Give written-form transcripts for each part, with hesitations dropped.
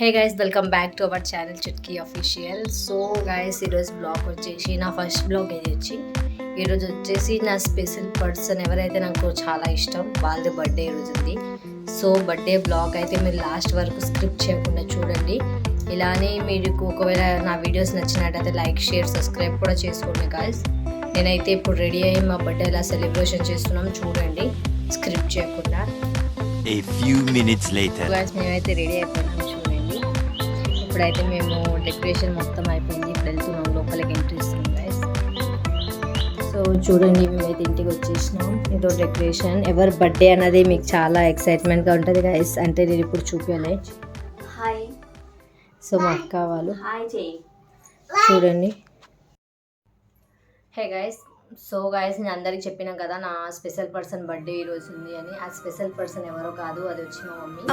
Hey guys, welcome back to our channel Chutki official. So guys, ఈరోజు blog వచ్చేసి నా first blog ఇది ఈరోజు వచ్చేసి నా స్పెషల్ పర్సన్ ఎవరైతే నాకు చాలా ఇష్టం వాళ్ళది బర్త్డే ఈరోజు ఉంది. సో బర్త్డే బ్లాగ్ అయితే మీరు లాస్ట్ వరకు స్క్రిప్ట్ చేయకుండా చూడండి. ఇలానే మీకు ఒకవేళ నా వీడియోస్ నచ్చినట్టయితే లైక్, షేర్, సబ్స్క్రైబ్ కూడా చేసుకోండి గాయస్. నేనైతే ఇప్పుడు రెడీ అయ్యి మా బర్త్డే ఎలా సెలబ్రేషన్ చేస్తున్నాం చూడండి స్క్రిప్ట్ చేయకుండా. A few minutes later. Guys, మేమైతే రెడీ అయిపోయినాం చూడండి. ఇప్పుడైతే మేము డెకరేషన్ మొత్తం అయిపోయింది. ఇప్పుడు వెళ్తున్నాం లోపలికి ఎంట్రీ ఇస్తున్నాం గైస్. సో చూడండి, మేమైతే ఇంటికి వచ్చేసినాం. ఇదో డెకరేషన్. ఎవరి బర్త్డే అనేది మీకు చాలా ఎక్సైట్మెంట్గా ఉంటుంది గైస్. అంటే నేను ఇప్పుడు చూపించాలి. హాయ్. సో మా అక్క వాళ్ళు హాయ్ చెయ్యి. చూడండి. హే గైస్, సో గైస్ నేను అందరికి చెప్పినాం కదా నా స్పెషల్ పర్సన్ బర్త్డే ఈరోజు ఉంది అని. ఆ స్పెషల్ పర్సన్ ఎవరో కాదు, అది వచ్చి మా మమ్మీ.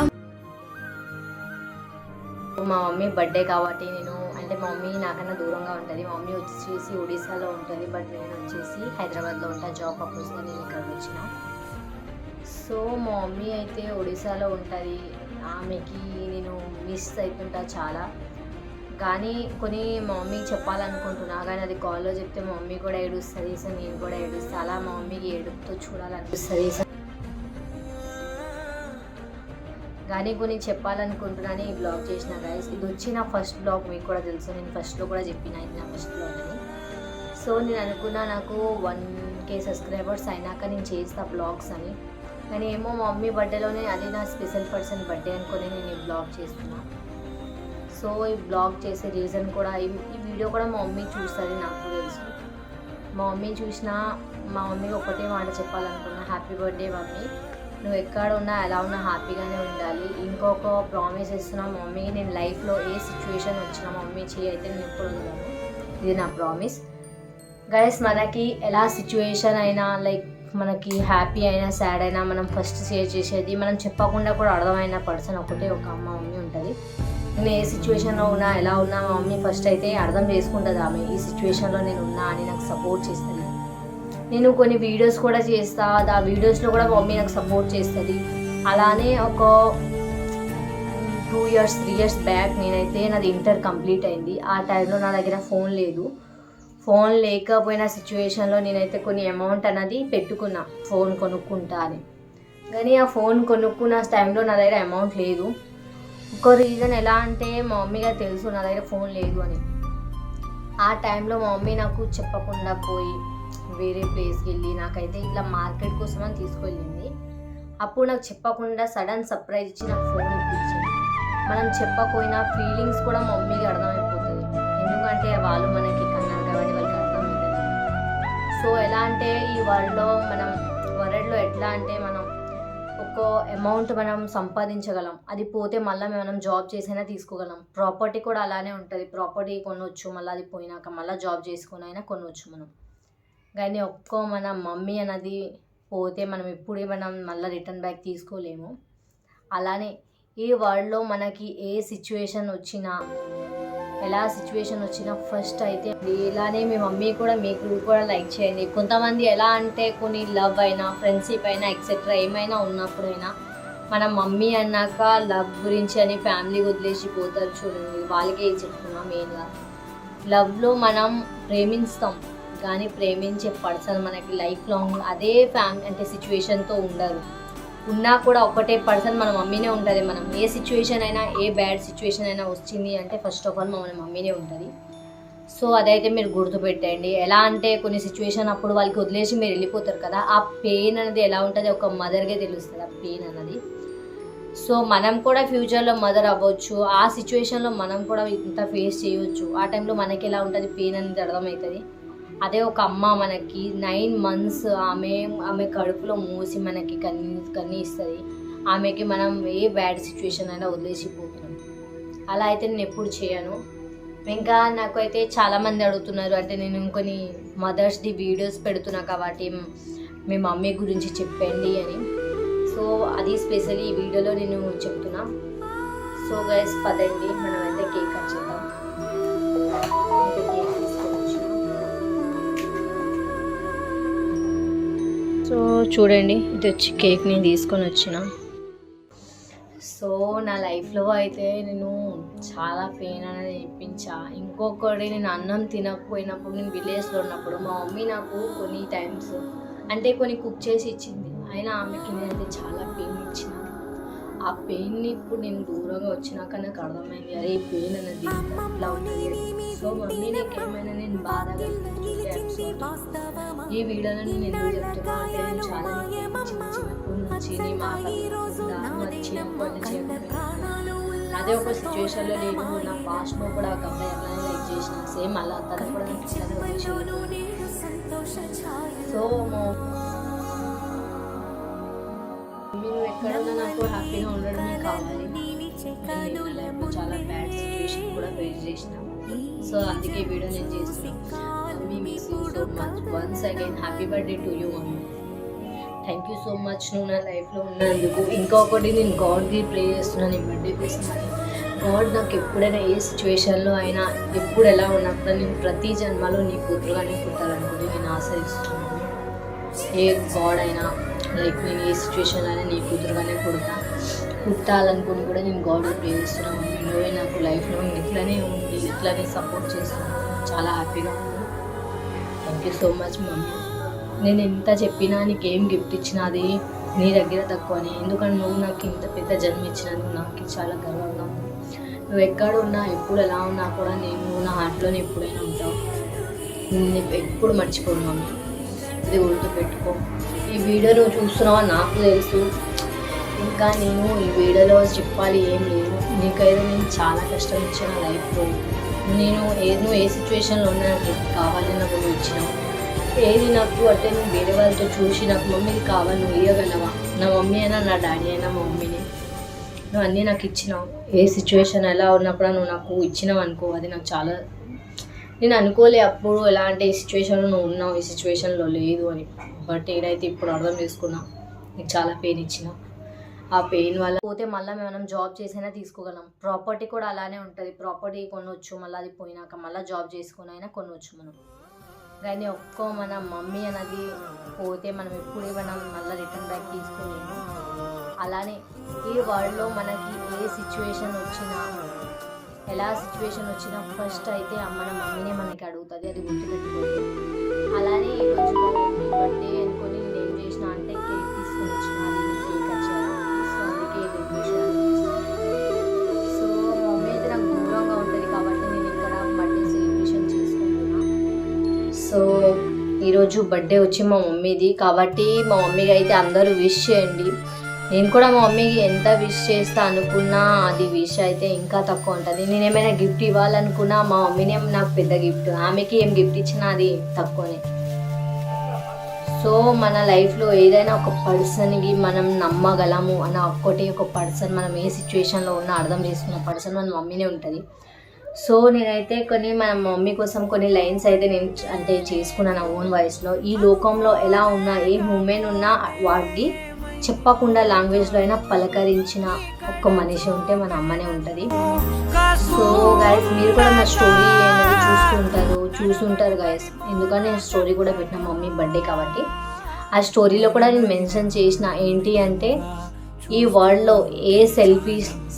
మా మమ్మీ బర్త్డే కాబట్టి నేను అంటే మా మమ్మీ నాకన్నా దూరంగా ఉంటుంది. మా మమ్మీ వచ్చేసి ఒడిశాలో ఉంటుంది, బట్ నేను వచ్చేసి హైదరాబాద్లో ఉంటా. జాబ్ పర్పస్గా నేను ఇక్కడికి వచ్చిన. సో మా మమ్మీ అయితే ఒడిశాలో ఉంటుంది. ఆమెకి నేను మిస్ అవుతుంటా చాలా. కానీ కొన్ని మా మమ్మీకి చెప్పాలనుకుంటున్నా, కానీ అది కాల్లో చెప్తే మా మమ్మీ కూడా ఏడుస్తుంది. సో నేను కూడా ఏడుస్తాను. అలా మా మమ్మీకి ఏడుపుతో చూడాలనిపిస్తుంది. కానీ కొన్ని చెప్పాలనుకుంటున్నాను ఈ బ్లాగ్ చేసిన గైస్. ఇది వచ్చి నా ఫస్ట్ బ్లాగ్, మీకు కూడా తెలుసు. నేను ఫస్ట్లో కూడా చెప్పిన ఇది నా ఫస్ట్ బ్లాగ్ అని. సో నేను అనుకున్నా నాకు 1K సబ్స్క్రైబర్స్ అయినాక నేను చేస్తా బ్లాగ్స్ అని. కానీ ఏమో మా మమ్మీ బర్త్డేలోనే అది నా స్పెషల్ పర్సన్ బర్త్డే అనుకుని నేను ఈ బ్లాగ్ చేస్తున్నా. సో ఈ బ్లాగ్ చేసే రీజన్ కూడా ఈ వీడియో కూడా మా మమ్మీ చూస్తుంది, నాకు తెలుసు. మా మమ్మీ చూసినా మా మమ్మీకి ఒకటే మాట చెప్పాలనుకున్నా, హ్యాపీ బర్త్డే మమ్మీ, నువ్వు ఎక్కడ ఉన్నా ఎలా ఉన్నా హ్యాపీగానే ఉండాలి. ఇంకొక ప్రామిస్ ఇస్తున్నా మా మమ్మీకి, నేను లైఫ్లో ఏ సిచ్యువేషన్ వచ్చినా మా మమ్మీ చేయి అయితే నేను ఎప్పుడు వదలను. ఇది నా ప్రామిస్ గైస్. మనకి ఎలా సిచ్యువేషన్ అయినా, లైక్ మనకి హ్యాపీ అయినా సాడ్ అయినా మనం ఫస్ట్ షేర్ చేసేది, మనం చెప్పకుండా కూడా అర్థమైన పర్సన్ ఒకటే ఒక అమ్మ మమ్మీ ఉంటుంది. నేను ఏ సిచ్యువేషన్లో ఉన్నా ఎలా ఉన్నా మా మమ్మీ ఫస్ట్ అయితే అర్థం చేసుకుంటుంది. ఆమె ఈ సిచ్యువేషన్లో నేను ఉన్నా అని నాకు సపోర్ట్ చేస్తుంది. నేను కొన్ని వీడియోస్ కూడా చేస్తా, ఆ వీడియోస్లో కూడా మా మమ్మీ నాకు సపోర్ట్ చేస్తుంది. అలానే ఒక 2 years 3 years బ్యాక్ నేనైతే నాది ఇంటర్ కంప్లీట్ అయింది. ఆ టైంలో నా దగ్గర ఫోన్ లేదు. ఫోన్ లేకపోయిన సిచ్యువేషన్లో నేనైతే కొన్ని అమౌంట్ అనేది పెట్టుకున్నా ఫోన్ కొనుక్కుంటా అని. కానీ ఆ ఫోన్ కొనుక్కున్న టైంలో నా దగ్గర అమౌంట్ లేదు. ఒక రీజన్ ఎలా అంటే మా మమ్మీగా తెలుసు నా దగ్గర ఫోన్ లేదు అని. ఆ టైంలో మా మమ్మీ నాకు చెప్పకుండా పోయి వేరే ప్లేస్కి వెళ్ళి నాకైతే ఇట్లా మార్కెట్ కోసం అని తీసుకెళ్ళింది. అప్పుడు నాకు చెప్పకుండా సడన్ సర్ప్రైజ్ ఇచ్చి నాకు ఫోన్ ఇప్పించింది. మనం చెప్పకపోయినా ఫీలింగ్స్ కూడా మా మమ్మీకి అర్థమైపోతుంది. ఎందుకంటే వాళ్ళు మనకి కన్నారు కాబట్టి వాళ్ళకి అర్థమవుతుంది. సో ఎలా అంటే ఈ వరల్డ్లో ఎట్లా అంటే మనం ఒక అమౌంట్ మనం సంపాదించగలం, అది పోతే మళ్ళీ మనం జాబ్ చేసైనా తీసుకోగలం. ప్రాపర్టీ కూడా అలానే ఉంటుంది. ప్రాపర్టీ కొనవచ్చు, మళ్ళీ అది పోయినాక మళ్ళీ జాబ్ చేసుకుని అయినా కొనవచ్చు మనం. కానీ మన మమ్మీ అన్నది పోతే మనం ఎప్పుడే మళ్ళీ రిటర్న్ బ్యాక్ తీసుకోలేము. అలానే ఈ వరల్డ్లో మనకి ఏ సిచ్యువేషన్ వచ్చినా, ఎలా సిచ్యువేషన్ వచ్చినా ఫస్ట్ అయితే ఇలానే మీ మమ్మీ కూడా మీకు కూడా లైక్ చేయండి. కొంతమంది ఎలా అంటే కొన్ని లవ్ అయినా ఫ్రెండ్షిప్ అయినా ఎక్సెట్రా ఏమైనా ఉన్నప్పుడైనా మన మమ్మీ అన్నాక లవ్ గురించి అని ఫ్యామిలీ వదిలేసి పోతారు చూడండి. వాళ్ళకే చెప్తున్నా, మెయిన్గా లవ్లో మనం ప్రేమిస్తాం కానీ ప్రేమించే పర్సన్ మనకి లైఫ్ లాంగ్ అదే ఫ్యామిలీ అంటే సిచ్యువేషన్తో ఉండరు. ఉన్నా కూడా ఒకటే పర్సన్ మన మమ్మీనే ఉంటుంది. మనం ఏ సిచ్యువేషన్ అయినా, ఏ బ్యాడ్ సిచ్యువేషన్ అయినా వచ్చింది అంటే ఫస్ట్ ఆఫ్ ఆల్ మన మమ్మీనే ఉంటుంది. సో అదైతే మీరు గుర్తుపెట్టండి. ఎలా అంటే కొన్ని సిచ్యువేషన్ అప్పుడు వాళ్ళకి వదిలేసి మీరు వెళ్ళిపోతారు కదా, ఆ పెయిన్ అనేది ఎలా ఉంటుంది ఒక మదర్కే తెలుస్తుంది ఆ పెయిన్ అన్నది. సో మనం కూడా ఫ్యూచర్లో మదర్ అవ్వచ్చు. ఆ సిచ్యువేషన్లో మనం కూడా ఇంత ఫేస్ చేయవచ్చు. ఆ టైంలో మనకి ఎలా ఉంటుంది పెయిన్ అనేది అర్థమవుతుంది. అదే ఒక అమ్మ మనకి 9 months ఆమె కడుపులో మూసి మనకి కన్నీ ఇస్తుంది. ఆమెకి మనం ఏ బ్యాడ్ సిచ్యువేషన్ అయినా వదిలేసిపోతున్నాం. అలా అయితే నేను ఎప్పుడు చేయను. ఇంకా నాకైతే చాలామంది అడుగుతున్నారు, అంటే నేను కొన్ని మదర్స్ది వీడియోస్ పెడుతున్నా కాబట్టి మీ మమ్మీ గురించి చెప్పండి అని. సో అది స్పెషల్లీ ఈ వీడియోలో నేను చెప్తున్నా. సో గైస్ పదండి మనమైతే కేక్ కట్ చేద్దాం. సో చూడండి, ఇది వచ్చి కేక్ నేను తీసుకొని వచ్చిన. సో నా లైఫ్లో అయితే నేను చాలా పెయిన్ అనేది ఇప్పించా. ఇంకొకటి, నేను అన్నం తినకపోయినప్పుడు, నేను విలేజ్లో ఉన్నప్పుడు మా మమ్మీ నాకు కొన్ని టైమ్స్ అంటే కొన్ని కుక్ చేసి ఇచ్చింది. అయినా ఆమెకి నేనైతే చాలా పెయిన్ ఇచ్చిన. ఆ పెయిన్ని ఇప్పుడు నేను దూరంగా వచ్చినాక నాకు అర్థమైంది, అరే ఈ పెయిన్ అనేది ఇట్లా ఉంటుంది. సో మమ్మీ నీకు ఏమైనా నేను బాధగా ఈ వీడియోలో నేను ఎందుకు చెప్తున్నా అంటే, నేను చాలా చిన్నప్పటి నుంచి నీ మాట అదే ఒక సిచ్యువేషన్లో నేను నా పాస్ట్లో కూడా ఒక అబ్బాయి అట్లానే లైక్ చేసిన, సేమ్ అలా తను కూడా నాకు సో మీరు ఎక్కడన్నా నాకు హ్యాపీగా ఉండడమే కావాలి. నేను చాలా బ్యాడ్ సిచ్యువేషన్ కూడా ఫేస్ చేసిన. సో అందుకే వీడియో నేను చేస్తున్నాను. Mummy miss you so much. Once again happy birthday to you mummy. Thank you so much నువ్వు నా లైఫ్లో ఉన్నందుకు. ఇంకొకటి, నేను గాడ్కి ప్రే చేస్తున్నాను ఈ బర్త్డే కోసం. గాడ్ నాకు ఎప్పుడైనా ఏ సిచ్యువేషన్లో అయినా ఎప్పుడు ఎలా ఉన్నప్పుడు నేను ప్రతి జన్మలో నీ కూతురుగానే పుట్టాలనుకుంటే నేను ఆశ్రయిస్తున్నాను. ఏ గాడ్ అయినా లైక్ నేను ఏ సిచ్యువేషన్లో అయినా నీ కూతురుగానే పుట్టాలనుకుని కూడా నేను గాడ్ ప్రే చేస్తున్నాను. నువ్వే నాకు లైఫ్లో ఇట్లానే ఉండి ఇట్లానే సపోర్ట్ చేస్తున్నాను. చాలా హ్యాపీగా ఉంది. Thank you so much mummy. నేను ఎంత చెప్పినా నీకేం గిఫ్ట్ ఇచ్చినా అది నీ దగ్గర తక్కువని, ఎందుకంటే నువ్వు నాకు ఇంత పెద్ద జన్మ ఇచ్చినందుకు నాకు చాలా గర్వంగా ఉంది. నువ్వు ఎక్కడ ఉన్నా ఎప్పుడు ఎలా ఉన్నా కూడా నేను నా హార్ట్లోనే ఎప్పుడైనా ఉంటావు. నేను ఎప్పుడు మర్చిపోను మమ్మీ, ఇది గుర్తుపెట్టుకో. ఈ వీడియో నువ్వు చూస్తున్నావా నాకు తెలుసు, ఇంకా నేను ఈ వీడియోలో చెప్పాలి ఏం లేదు. నీకైతే నేను చాలా కష్టం ఇచ్చిన లైఫ్లో. నువ్వు ఏ సిచ్యువేషన్లో ఉన్నా నాకు కావాలని నాకు నువ్వు ఇచ్చినావు. ఏది నాకు అంటే నువ్వు వేరే వాళ్ళతో చూసి నాకు మమ్మీకి కావాలి నువ్వు ఇవ్వగలవా? నా మమ్మీ అయినా నా డాడీ అయినా మా మమ్మీని నువ్వు అన్నీ నాకు ఇచ్చినావు. ఏ సిచ్యువేషన్ ఎలా ఉన్నప్పుడు నువ్వు నాకు ఇచ్చినావు అనుకో, అది నాకు చాలా, నేను అనుకోలే అప్పుడు ఎలాంటి సిచ్యువేషన్లో నువ్వు ఉన్నావు, ఈ సిచ్యువేషన్లో లేదు అని. బట్ ఏదైతే ఇప్పుడు అర్థం చేసుకున్నా, నీకు చాలా పెయిన్ ఇచ్చిన. ఆ పెయిన్ వల్ల పోతే మళ్ళీ మనం జాబ్ చేసైనా తీసుకోగలం. ప్రాపర్టీ కూడా అలానే ఉంటుంది. ప్రాపర్టీ కొనవచ్చు, మళ్ళీ అది పోయినాక మళ్ళీ జాబ్ చేసుకుని అయినా కొనవచ్చు మనం. కానీ మన మమ్మీ అనేది పోతే మనం ఎప్పుడు మనం మళ్ళీ రిటర్న్ బ్యాక్ తీసుకోలేము. అలానే ఈ వరల్డ్లో మనకి ఏ సిచ్యువేషన్ వచ్చినా, ఎలా సిచ్యువేషన్ వచ్చినా ఫస్ట్ అయితే మన మమ్మీనే మనకి అడుగుతుంది, అది గుర్తుపెట్టుకోండి. అలానే ఈ రోజులో బర్త్డే అనుకొని నేను ఏం చేసిన అంటే కేక్ తీసుకొని వచ్చిన, కేక్ వచ్చాను. సో అందుకే సో మా మమ్మీ అయితే నాకు దూరంగా ఉంటుంది కాబట్టి నేను ఇక్కడ బర్త్డే సెలబ్రేషన్ చేసుకుంటున్నా. సో ఈరోజు బర్త్డే వచ్చి మా మమ్మీది కాబట్టి మా మమ్మీకి అయితే అందరూ విష్ చేయండి. నేను కూడా మా మమ్మీకి ఎంత విష్ చేస్తా అనుకున్నా అది విష్ అయితే ఇంకా తక్కువ ఉంటుంది. నేను ఏమైనా గిఫ్ట్ ఇవ్వాలనుకున్నా మా మమ్మీనే నాకు పెద్ద గిఫ్ట్, ఆమెకి ఏం గిఫ్ట్ ఇచ్చినా అది తక్కువనే. సో మన లైఫ్లో ఏదైనా ఒక పర్సన్కి మనం నమ్మగలము అన్న ఒక పర్సన్, మనం ఏ సిచ్యువేషన్లో ఉన్నా అర్థం చేసుకున్న పర్సన్ మన మమ్మీనే ఉంటుంది. సో నేనైతే మన మమ్మీ కోసం కొన్ని లైన్స్ అయితే నేను అంటే చేసుకున్నాను నా ఓన్ వాయిస్లో. ఈ లోకంలో ఎలా ఉన్నా, ఏ హ్యూమెన్ ఉన్నా వాడికి చెప్పకుండా లాంగ్వేజ్లో అయినా పలకరించిన ఒక్క మనిషి ఉంటే మన అమ్మనే ఉంటుంది. సో గైస్ మీరు కూడా నా స్టోరీ అనేది చూస్తుంటారు గైస్, ఎందుకంటే నేను స్టోరీ కూడా పెట్టిన మమ్మీ బర్త్డే కాబట్టి. ఆ స్టోరీలో కూడా నేను మెన్షన్ చేసిన ఏంటి అంటే, ఈ వరల్డ్లో ఏ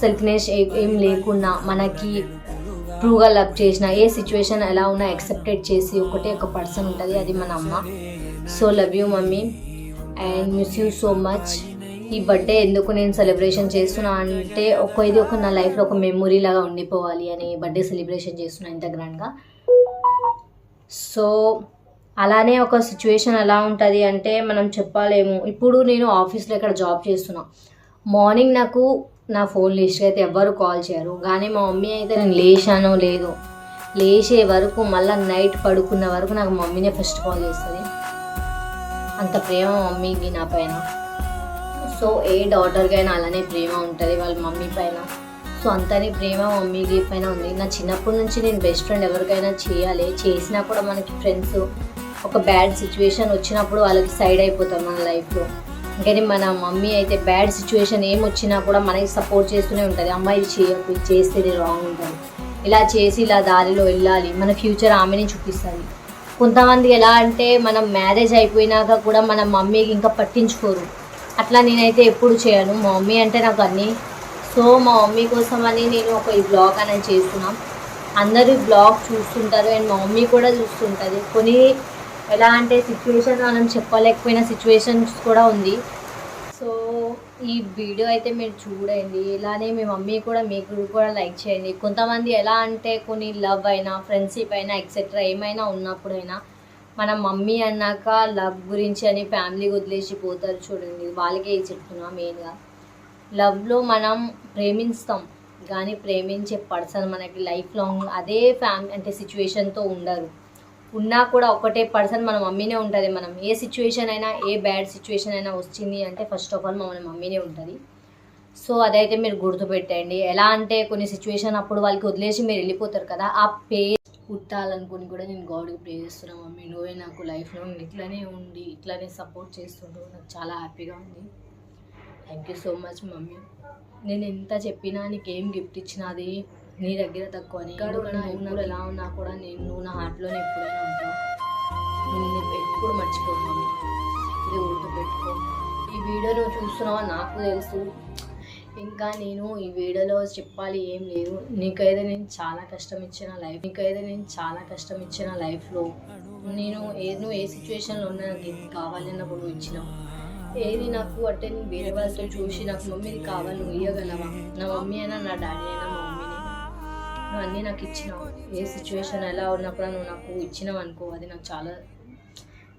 సెల్ఫ్నెస్ ఏం లేకున్నా మనకి ట్రూగా లవ్ చేసిన, ఏ సిచ్యువేషన్ ఎలా ఉన్నా యాక్సెప్టెడ్ చేసి ఒక పర్సన్ ఉంటుంది, అది మన అమ్మ. So love you mummy and miss you so much. ఈ బర్త్డే ఎందుకు నేను సెలబ్రేషన్ చేస్తున్నా అంటే ఇది నా లైఫ్లో ఒక మెమొరీ లాగా ఉండిపోవాలి అని బర్త్డే సెలబ్రేషన్ చేస్తున్నా ఇంత గ్రాండ్గా. సో అలానే ఒక సిచ్యువేషన్ ఎలా ఉంటుంది అంటే మనం చెప్పలేము. ఇప్పుడు నేను ఆఫీస్లో ఇక్కడ జాబ్ చేస్తున్నా. మార్నింగ్ నాకు నా ఫోన్ లిస్ట్కి అయితే ఎవ్వరు కాల్ చేయరు, కానీ మా మమ్మీ అయితే నేను లేచానో లేదో లేచే వరకు మళ్ళీ నైట్ పడుకున్న వరకు నాకు మమ్మీనే ఫస్ట్ కాల్ చేస్తుంది. అంత ప్రేమ మమ్మీకి నా పైన. సో ఏ డాటర్కి అయినా అలానే ప్రేమ ఉంటుంది వాళ్ళ మమ్మీ పైన. సో అంతనే ప్రేమ మమ్మీకి పైన ఉంది. నా చిన్నప్పటి నుంచి నేను బెస్ట్ ఫ్రెండ్ ఎవరికైనా చేసినా కూడా మనకి ఫ్రెండ్స్ ఒక బ్యాడ్ సిచ్యువేషన్ వచ్చినప్పుడు వాళ్ళకి సైడ్ అయిపోతారు మన లైఫ్లో. కానీ మన మమ్మీ అయితే బ్యాడ్ సిచ్యువేషన్ ఏం వచ్చినా కూడా మనకి సపోర్ట్ చేస్తూనే ఉంటుంది. అమ్మాయి ఇది చేస్తే ఇది రాంగ్ ఉంటుంది, ఇలా చేసి ఇలా దారిలో వెళ్ళాలి, మన ఫ్యూచర్ ఆమెని చూపిస్తుంది. కొంతమంది ఎలా అంటే మనం మ్యారేజ్ అయిపోయినాక కూడా మన మమ్మీకి ఇంకా పట్టించుకోరు. అట్లా నేనైతే ఎప్పుడు చేయను. మా మమ్మీ అంటే నాకు అన్నీ సో మా మమ్మీ కోసం అని నేను ఒక ఈ బ్లాగ్ అనేది చేస్తున్నాం. అందరూ బ్లాగ్ చూస్తుంటారు అండ్ మా మమ్మీ కూడా చూస్తుంటుంది. కొన్ని ఎలా అంటే సిచ్యువేషన్ మనం చెప్పలేకపోయిన సిచ్యువేషన్స్ కూడా ఉంది. సో ఈ వీడియో అయితే మీరు చూడండి. ఇలానే మీ మమ్మీ కూడా మీకు కూడా లైక్ చేయండి. కొంతమంది ఎలా అంటే కొన్ని లవ్ అయినా ఫ్రెండ్షిప్ అయినా ఎక్సెట్రా ఏమైనా ఉన్నప్పుడైనా మన మమ్మీ అన్నాక లవ్ గురించి అని ఫ్యామిలీ వదిలేసి పోతారు చూడండి. వాళ్ళకే చెప్తున్నా. మెయిన్గా లవ్లో మనం ప్రేమిస్తాం కానీ ప్రేమించే పర్సన్ మనకి లైఫ్ లాంగ్ అదే అంటే సిచ్యువేషన్తో ఉండరు. ఉన్నా కూడా ఒకటే పర్సన్ మన మమ్మీనే ఉంటుంది. మనం ఏ సిచ్యువేషన్ అయినా ఏ బ్యాడ్ సిచ్యువేషన్ అయినా వచ్చింది అంటే ఫస్ట్ ఆఫ్ ఆల్ మన మమ్మీనే ఉంటుంది. సో అదైతే మీరు గుర్తుపెట్టండి. ఎలా అంటే కొన్ని సిచ్యువేషన్ అప్పుడు వాళ్ళకి వదిలేసి మీరు వెళ్ళిపోతారు కదా, ఆ పుట్టాలనుకుని కూడా నేను గాడ్కి ప్రే చేస్తున్నాను. మమ్మీ నువ్వే నాకు లైఫ్లో ఇట్లానే ఉండి ఇట్లానే సపోర్ట్ చేస్తుంటావు. నాకు చాలా హ్యాపీగా ఉంది. Thank you so much mummy. నేను ఎంత చెప్పినా నీకేం గిఫ్ట్ ఇచ్చినా అది నీ దగ్గర తక్కువ అని. నువ్వు ఎలా ఉన్నా కూడా నువ్వు నా హార్ట్లోనే ఎప్పుడైనా ఉంటావు. నేను ఎప్పుడు మర్చిపోను మమ్మీ. ఇది గుర్తుపెట్టుకో. ఈ వీడియో నువ్వు చూస్తున్నావా నాకు తెలుసు. ఇంకా నేను ఈ వీడియోలో చెప్పాలి ఏం లేదు. నీకైతే నేను చాలా కష్టం ఇచ్చిన లైఫ్లో నువ్వు ఏ సిచ్యువేషన్లో ఉన్నా నాకు ఇది కావాలి అన్నప్పుడు నువ్వు ఇచ్చినావు. ఏది నాకు అంటే వేరే వాళ్ళతో చూసి నాకు మమ్మీ ఇది కావాలి నువ్వు ఇవ్వగలవా? నా మమ్మీ అయినా నా డాడీ అయినా మా మమ్మీని నువ్వు అన్నీ నాకు ఇచ్చినావు. ఏ సిచ్యువేషన్ ఎలా ఉన్నప్పుడు నువ్వు నాకు ఇచ్చినావు అనుకో, అది నాకు చాలా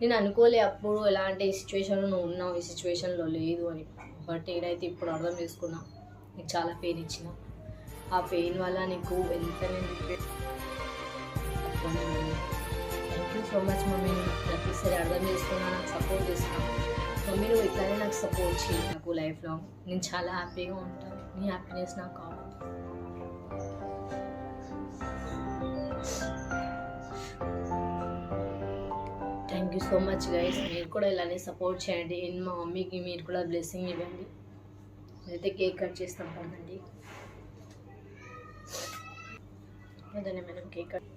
నేను అనుకోలే అప్పుడు ఎలా అంటే ఈ సిచ్యువేషన్లో నువ్వు ఉన్నావు, ఈ సిచ్యువేషన్లో లేదు అని. బట్ ఏదైతే ఇప్పుడు అర్థం చేసుకున్నా నీకు చాలా పెయిన్ ఇచ్చిన. ఆ పెయిన్ వల్ల నీకు ఎంత thank you so much mummy. ప్రతిసారి అర్థం చేసుకున్నా, నాకు సపోర్ట్ చేస్తున్నాను మమ్మీ. నువ్వు ఇట్లానే నాకు సపోర్ట్ చేయి నాకు లైఫ్లో. నేను చాలా హ్యాపీగా ఉంటాను. నీ హ్యాపీనెస్ నాకు కావాలి. Thank you so much guys. మీరు కూడా ఇలానే సపోర్ట్ చేయండి. మా మమ్మీకి మీరు కూడా బ్లెస్సింగ్ ఇవ్వండి. నేనైతే కేక్ కట్ చేస్తాం కదండి. అదనే మేడం కేక్ కట్.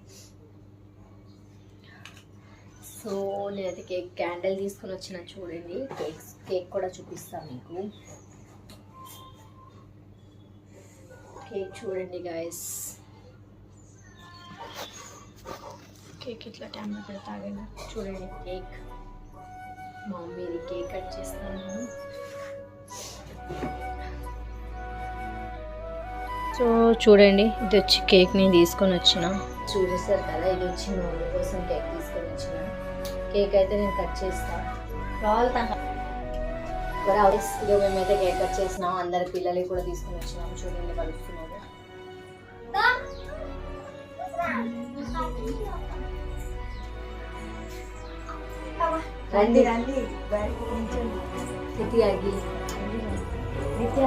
సో నేనైతే క్యాండిల్ తీసుకొని వచ్చిన చూడండి. కేక్ కూడా చూపిస్తాను మీకు. కేక్ చూడండి గైస్. కేక్ ఇట్లా టైంలో పెడతాగండి. చూడండి కేక్. మా మమ్మీది కేక్ కట్ చేస్తాను. సో చూడండి ఇది వచ్చి కేక్ నేను తీసుకొని వచ్చిన. చూసేసారు కదా, ఇది వచ్చి మా మమ్మీ కోసం కేక్ తీసుకొని వచ్చిన. కేక్ అయితే నేను కట్ చేస్తాను. ఇదో మేమైతే కేక్ కట్ చేసినాం. అందరి పిల్లలకి కూడా తీసుకొని వచ్చినాం. చూడండి కలుస్తున్నాము. రండి రండి. నిత్య నిత్య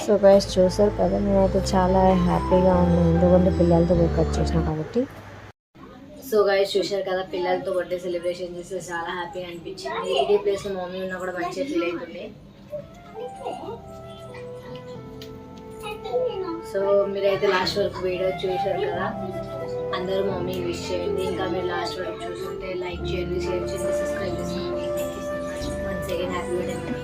సో గైస్ చూసారు కదా, నేనైతే చాలా హ్యాపీగా ఉన్నాను ఎందుకంటే పిల్లలతో కట్ చేసిన కాబట్టి. సో గైస్ చూసారు కదా, పిల్లలతో బర్త్డే సెలబ్రేషన్ చేస్తే చాలా హ్యాపీగా అనిపించింది. ఇదే ప్లేస్లో మమ్మీ ఉన్నా కూడా మంచిగా ఫీల్ అవుతుంది. సో మీరైతే లాస్ట్ వరకు వీడియో చూసారు కదా, అందరూ మమ్మీ విష్ చేయండి. ఇంకా మీరు లాస్ట్ వరకు చూస్తుంటే లైక్ చేయండి, షేర్ చేయండి, సబ్స్క్రైబ్ చేయండి. Thank you so much. Once again happy birthday.